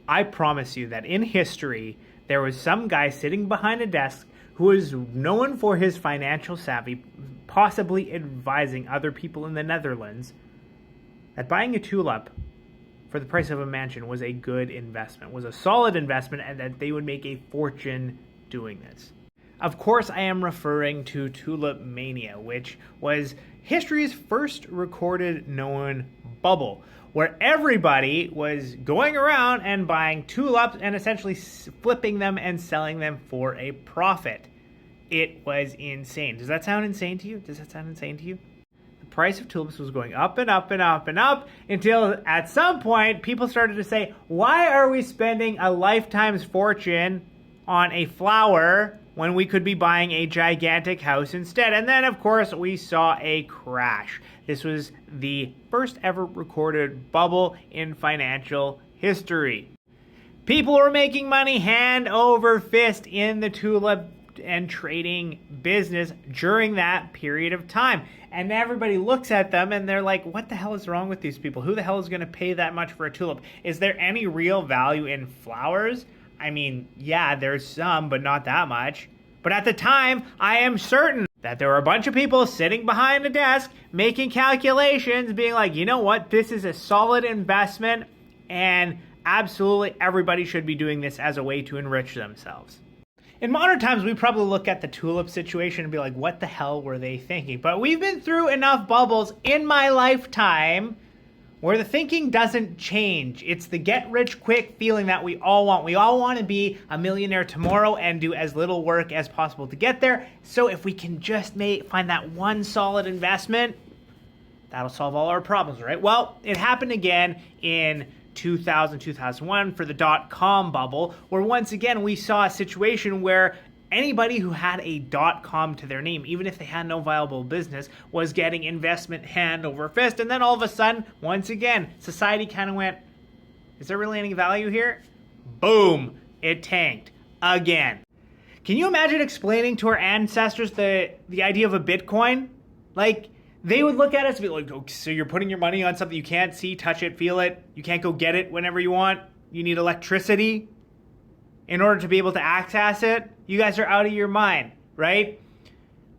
I promise you that in history, there was some guy sitting behind a desk who was known for his financial savvy, possibly advising other people in the Netherlands that buying a tulip for the price of a mansion was a good investment, was a solid investment, and that they would make a fortune doing this. Of course, I am referring to Tulip Mania, which was history's first recorded known bubble, where everybody was going around and buying tulips and essentially flipping them and selling them for a profit. It was insane. Does that sound insane to you? The price of tulips was going up and up and up and up until at some point people started to say, why are we spending a lifetime's fortune on a flower when we could be buying a gigantic house instead? And then, of course, we saw a crash. This was the first ever recorded bubble in financial history. People were making money hand over fist in the tulip and trading business during that period of time. And everybody looks at them and they're like, what the hell is wrong with these people? Who the hell is going to pay that much for a tulip? Is there any real value in flowers? I mean, yeah, there's some, but not that much. But at the time, I am certain that there were a bunch of people sitting behind a desk making calculations, being like, you know what, this is a solid investment, and absolutely everybody should be doing this as a way to enrich themselves. In modern times, we probably look at the tulip situation and be like, what the hell were they thinking? But we've been through enough bubbles in my lifetime where the thinking doesn't change. It's the get-rich-quick feeling that we all want. We all want to be a millionaire tomorrow and do as little work as possible to get there. So if we can just find that one solid investment, that'll solve all our problems, right? Well, it happened again in 2000, 2001 for the dot-com bubble, where once again we saw a situation where anybody who had a .com to their name, even if they had no viable business, was getting investment hand over fist. And then all of a sudden, once again, society kind of went, is there really any value here? Boom, it tanked again. Can you imagine explaining to our ancestors the idea of a Bitcoin? Like, they would look at us and be like, oh, so you're putting your money on something you can't see, touch it, feel it. You can't go get it whenever you want. You need electricity in order to be able to access it. You guys are out of your mind, right?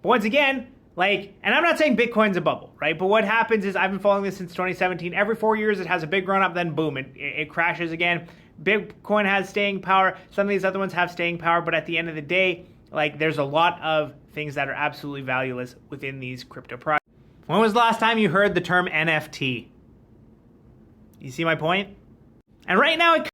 But once again, and I'm not saying Bitcoin's a bubble, right? But what happens is, I've been following this since 2017. Every 4 years, it has a big run up, then boom, it crashes again. Bitcoin has staying power. Some of these other ones have staying power, but at the end of the day, there's a lot of things that are absolutely valueless within these crypto projects. When was the last time you heard the term NFT? You see my point? And right now, it